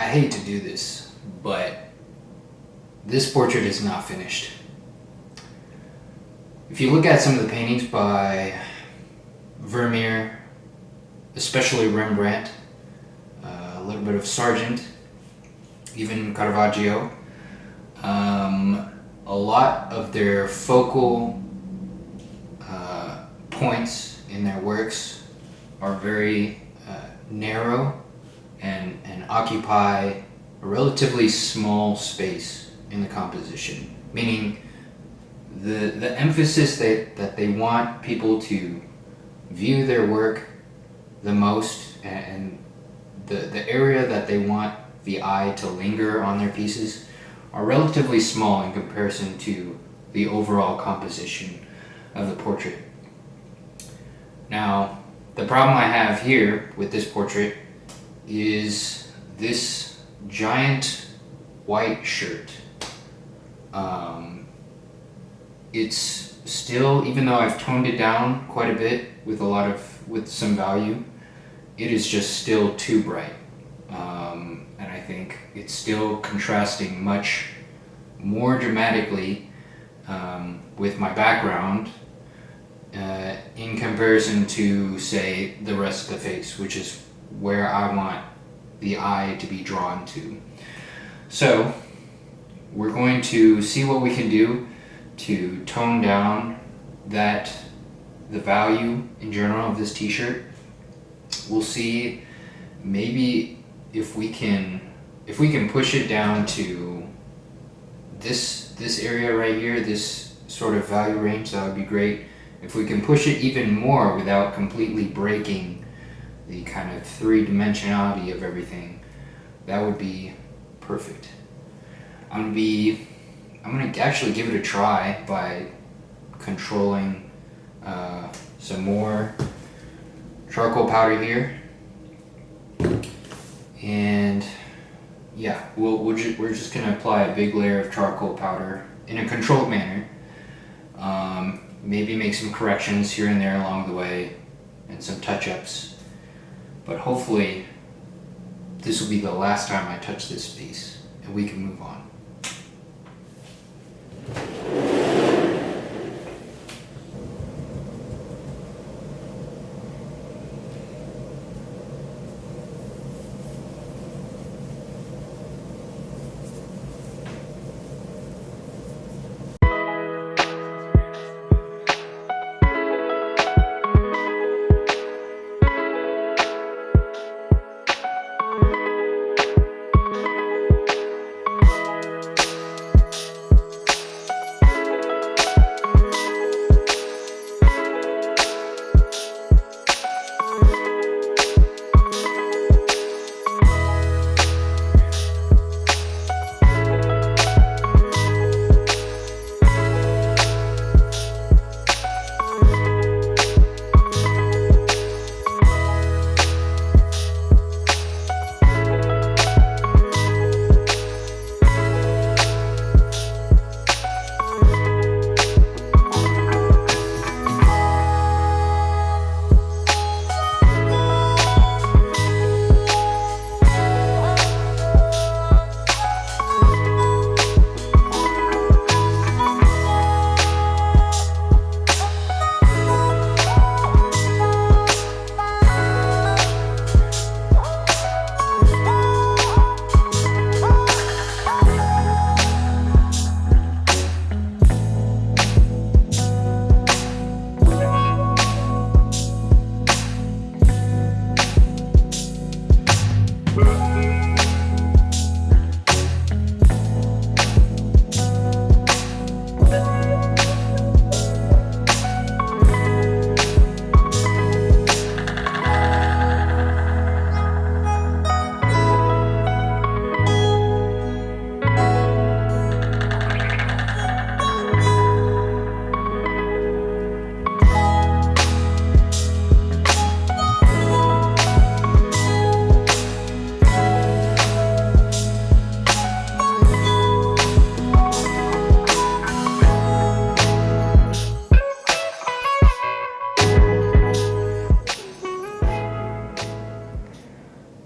hate to do this, but this portrait is not finished. If you look at some of the paintings by Vermeer, especially Rembrandt, a little bit of Sargent, even Caravaggio, a lot of their focal points in their works are very narrow and occupy a relatively small space in the composition, meaning the emphasis that they want people to view their work the most, and the area that they want the eye to linger on their pieces are relatively small in comparison to the overall composition of the portrait. Now, the problem I have here with this portrait is this giant white shirt. It's still, even though I've toned it down quite a bit with some value, it is just still too bright. And I think it's still contrasting much more dramatically with my background in comparison to, say, the rest of the face, which is where I want the eye to be drawn to. So we're going to see what we can do to tone down the value in general of this t-shirt. We'll see maybe if we can push it down to this area right here, this sort of value range. That would be great. If we can push it even more without completely breaking the kind of three-dimensionality of everything, that would be perfect. I'm gonna actually give it a try by controlling some more charcoal powder here, and yeah, we're just gonna apply a big layer of charcoal powder in a controlled manner. Maybe make some corrections here and there along the way and some touch-ups, but hopefully this will be the last time I touch this piece and we can move on.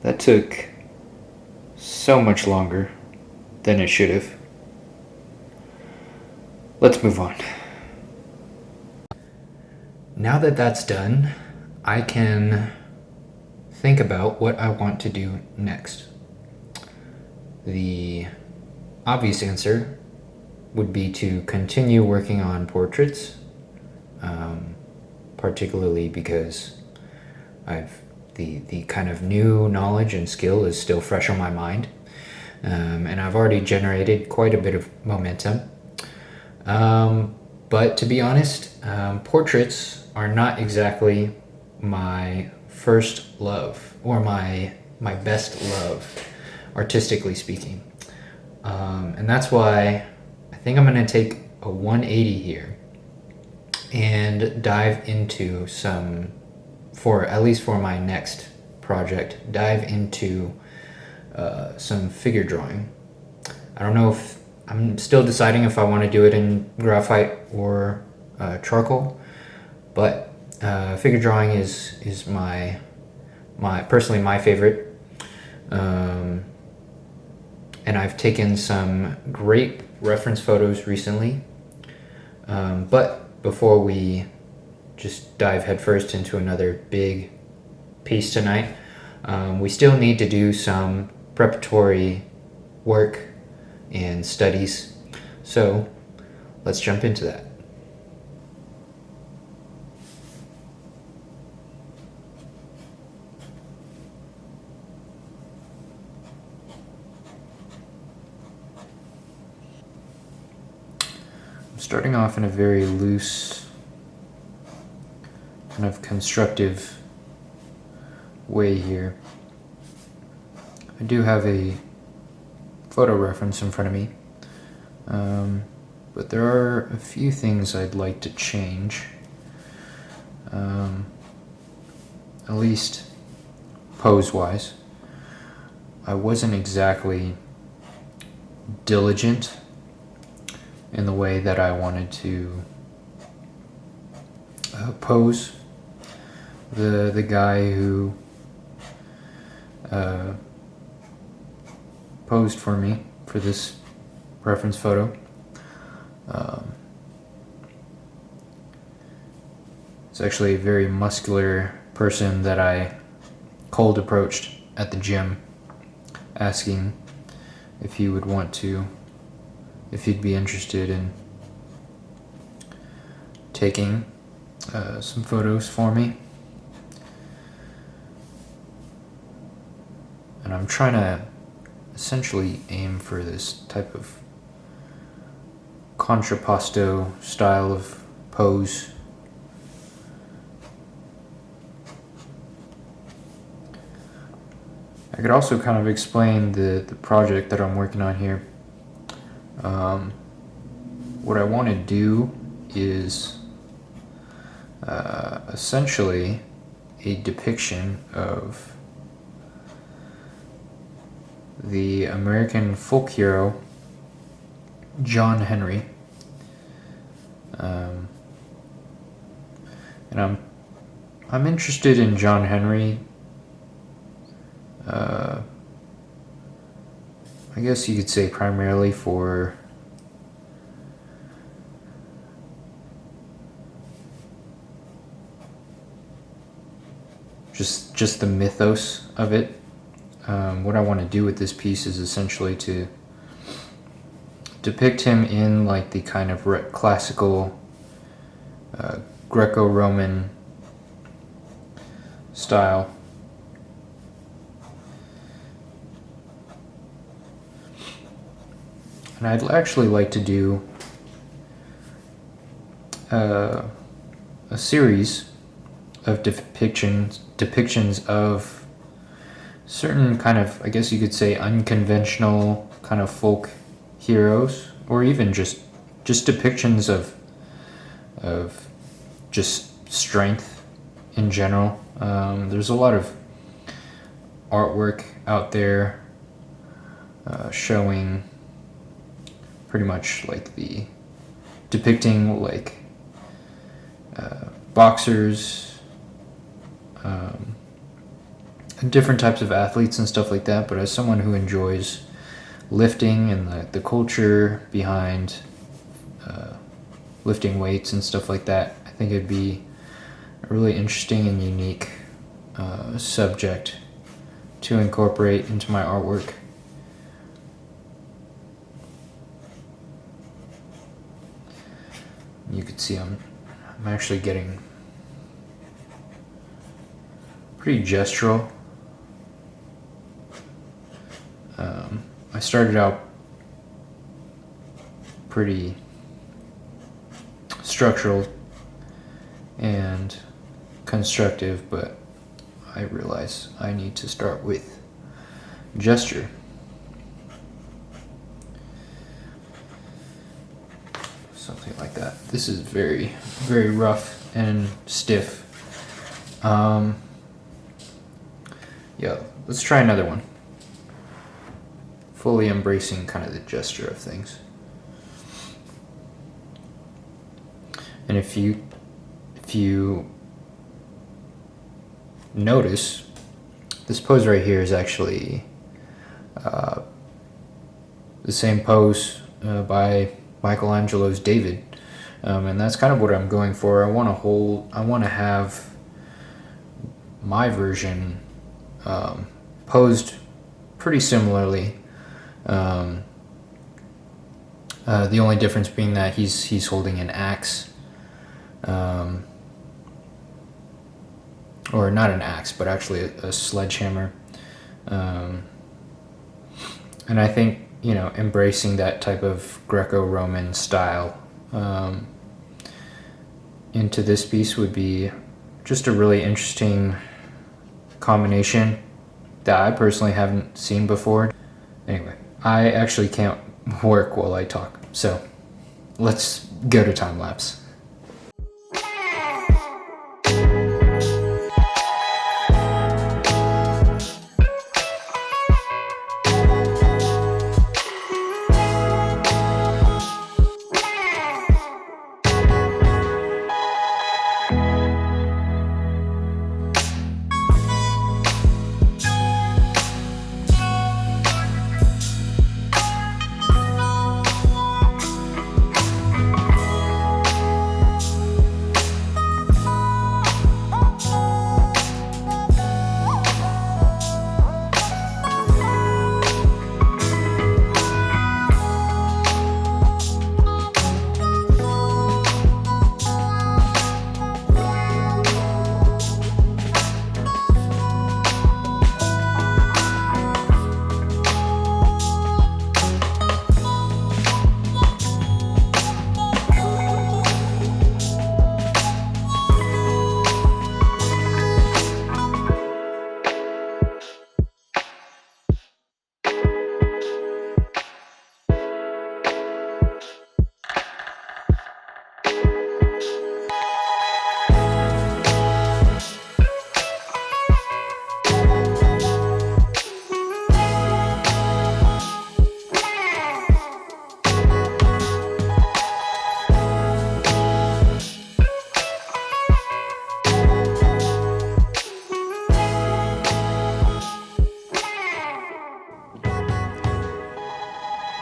That took so much longer than it should have. Let's move on. Now that that's done, I can think about what I want to do next. The obvious answer would be to continue working on portraits, particularly because the kind of new knowledge and skill is still fresh on my mind, and I've already generated quite a bit of momentum. But to be honest, portraits are not exactly my first love or my best love, artistically speaking. And that's why I think I'm going to take a 180 here and dive into at least for my next project, dive into some figure drawing. I don't know if I'm still deciding if I want to do it in graphite or charcoal, but figure drawing is my personally my favorite. And I've taken some great reference photos recently. But before we just dive headfirst into another big piece tonight, we still need to do some preparatory work and studies. So let's jump into that. Starting off in a very loose, kind of constructive way here. I do have a photo reference in front of me, but there are a few things I'd like to change, at least pose-wise. I wasn't exactly diligent in the way that I wanted to pose. The guy who posed for me for this reference photo it's actually a very muscular person that I cold approached at the gym, asking if he would want to, if he'd be interested in taking some photos for me. And I'm trying to essentially aim for this type of contrapposto style of pose. I could also kind of explain the project that I'm working on here. What I want to do is essentially a depiction of the American folk hero John Henry, and I'm interested in John Henry. I guess you could say primarily for just the mythos of it. What I want to do with this piece is essentially to depict him in like the kind of classical Greco-Roman style. And I'd actually like to do a series of depictions of certain kind of, I guess you could say, unconventional kind of folk heroes, or even just depictions of just strength in general. There's a lot of artwork out there showing pretty much like the depicting like boxers different types of athletes and stuff like that, but as someone who enjoys lifting and the culture behind lifting weights and stuff like that, I think it'd be a really interesting and unique subject to incorporate into my artwork. You can see I'm actually getting pretty gestural. I started out pretty structural and constructive, but I realize I need to start with gesture. Something like that. This is very, very rough and stiff. Yeah, let's try another one. Fully embracing kind of the gesture of things. And if you notice, this pose right here is actually the same pose by Michelangelo's David, and that's kind of what I'm going for. I want to have my version posed pretty similarly. The only difference being that he's holding an axe, or not an axe, but actually a sledgehammer. And I think, embracing that type of Greco-Roman style into this piece would be just a really interesting combination that I personally haven't seen before. Anyway, I actually can't work while I talk, so let's go to time lapse.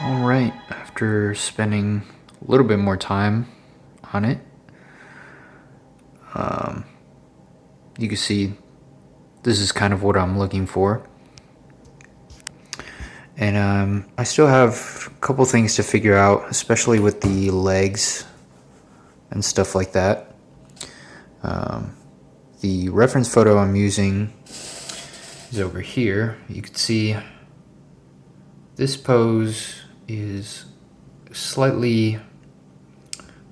Alright, after spending a little bit more time on it, you can see this is kind of what I'm looking for. And I still have a couple things to figure out, especially with the legs and stuff like that. The reference photo I'm using is over here. You can see this pose is slightly,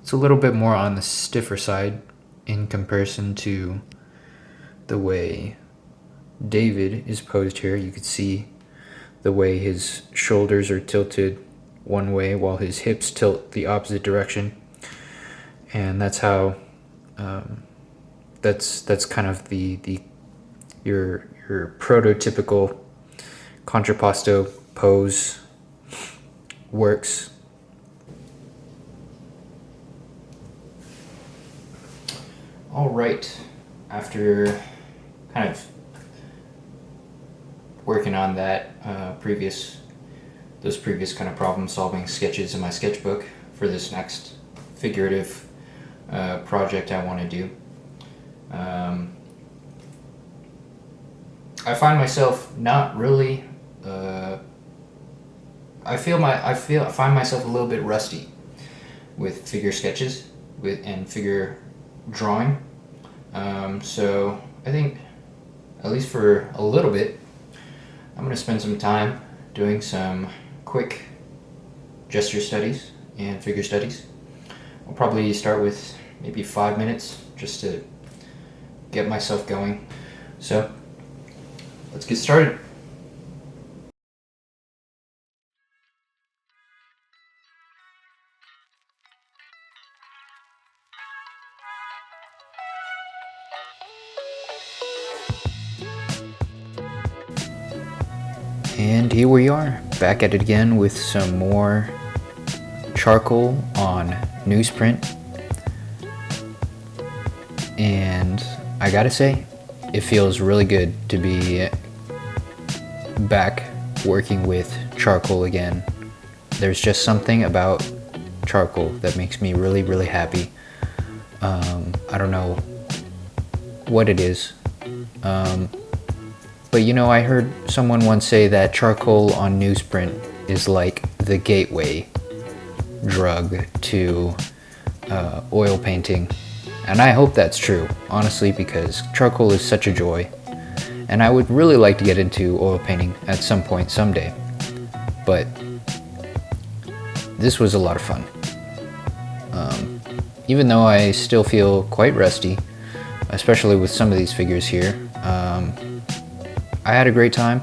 it's a little bit more on the stiffer side in comparison to the way David is posed here. You can see the way his shoulders are tilted one way while his hips tilt the opposite direction, and that's how that's kind of your prototypical contrapposto pose works. All right, after kind of working on that those previous kind of problem solving sketches in my sketchbook for this next figurative project I want to do. I find myself not really. I find myself a little bit rusty with figure sketches and figure drawing. So I think, at least for a little bit, I'm going to spend some time doing some quick gesture studies and figure studies. I'll probably start with maybe 5 minutes just to get myself going. So let's get started. And here we are, back at it again with some more charcoal on newsprint. And I gotta say, it feels really good to be back working with charcoal again. There's just something about charcoal that makes me really, really happy. I don't know what it is. But you know, I heard someone once say that charcoal on newsprint is like the gateway drug to oil painting. And I hope that's true, honestly, because charcoal is such a joy. And I would really like to get into oil painting at some point someday. But this was a lot of fun. Even though I still feel quite rusty, especially with some of these figures here, I had a great time.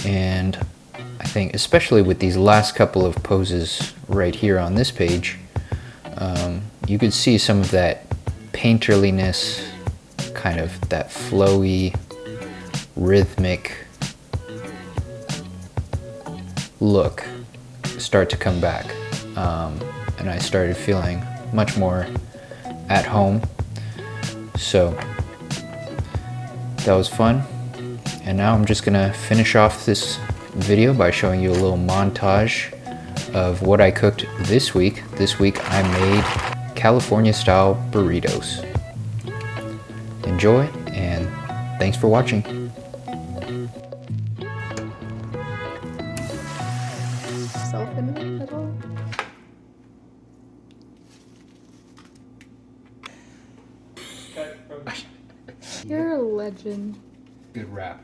And I think especially with these last couple of poses right here on this page, you could see some of that painterliness, kind of that flowy, rhythmic look start to come back. And I started feeling much more at home. So that was fun. And now I'm just gonna finish off this video by showing you a little montage of what I cooked this week. This week I made California style burritos. Enjoy, and thanks for watching. Self in the middle. You're a legend. Good rap.